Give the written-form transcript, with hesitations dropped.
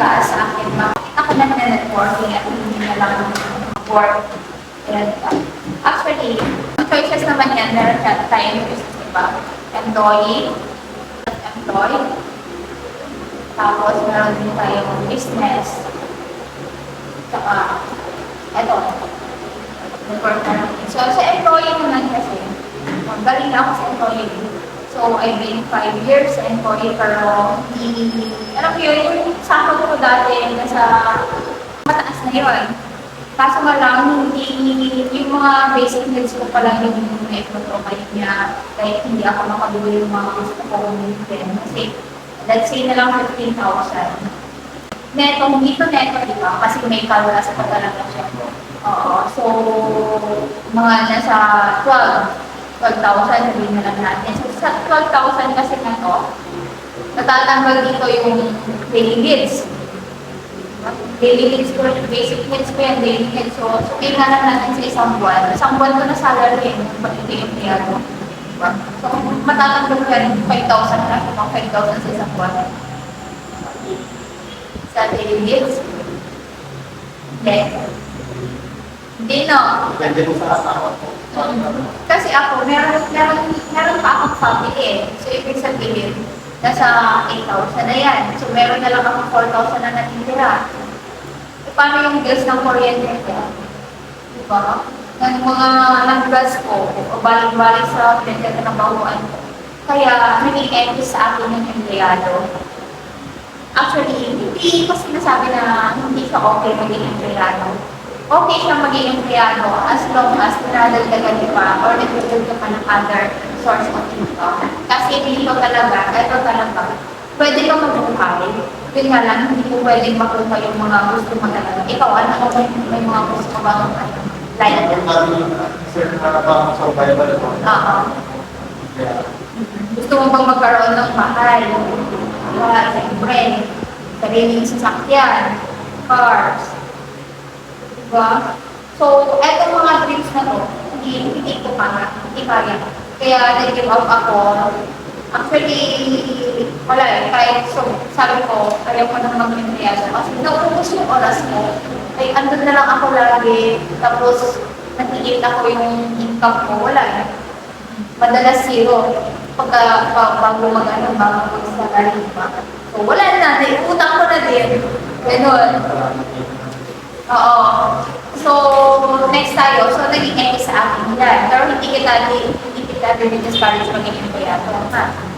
nag-aas sa akin, makita ko na networking at hindi na lang work. And, actually, ang choices naman yan, meron tayong choices, diba? Employee, employed, tapos meron din tayong business, saka, eto, network na lang. So, sa employee naman kasi, galing na ako sa employee. So, I've been 5 years sa employee, pero alam mo yun, yung sahod ko dati, nasa mataas na yun. Kaso nga lang, hindi, yung mga basic needs ko pa lang yung na-provide niya, kahit hindi ako makabili yung mga gusto ko din. Kasi, let's say na lang 15,000. Neto, dito neto, di ba? Kasi may kalula sa pagkalaga siya. Oo, so, mga nasa 12,000 sabihin na lang natin. So, sa 12,000 kasi na to, natatanggal dito yung daily needs. Daily needs ko, basic needs ko yan, daily needs. So, sabihin nga lang natin sa isang buwan. Isang buwan ko na salary yun, pag ito yung empleyado. So, matatanggal ko yan 5,000 na, 5,000 sa isang buwan. Sa daily needs. Hindi, no? Depende po sa asawa ko. Kasi ako, meron pa akong family eh. So, ibig sabihin, nasa 8,000 na yan. So, meron na lang akong 4,000 na natitira. E, paano yung bills ng kuryente ko? Diba? Ng mga nag-gas ko, o balik-balik sa pinagtatrabahuan ko. Kaya, naging empty sa akin yung empleyado. Actually, hindi ko sinasabi na hindi siya okay maging empleyado. Okay siya maging empleyado as long as nadagdagan pa or nagdagdag ka ng other source of income. Kasi dito talaga, ito talaga, pwede kang mabuhay. Yun nga lang, hindi mo pwedeng makuha yung mga gusto mo talaga. Ikaw, ano ko may mga gusto mo ba like? Sir, nakabang survival ko. Oo. Gusto mo bang magkaroon ng bahay? Siyempre, sariling sasakyan, cars. Diba? So, etong mga dreams na to, hindi ko kaya. Hindi kaya. Kaya nag-give up ako. Actually, wala eh. Kahit so, sabi ko, ayaw ko nang mag-empleyado. Kasi naubos yung oras ko. Ay, andun na lang ako lagi. Tapos, nag-iit ako yung income ko. Wala eh. Madalas zero. Pagka bago mag-salary pa. So, wala na. Utang ko na din. Ganon. Oo. So, next tayo. So, naging ex sa akin yan. Pero hindi kita din discourage maging empleyado. Ha?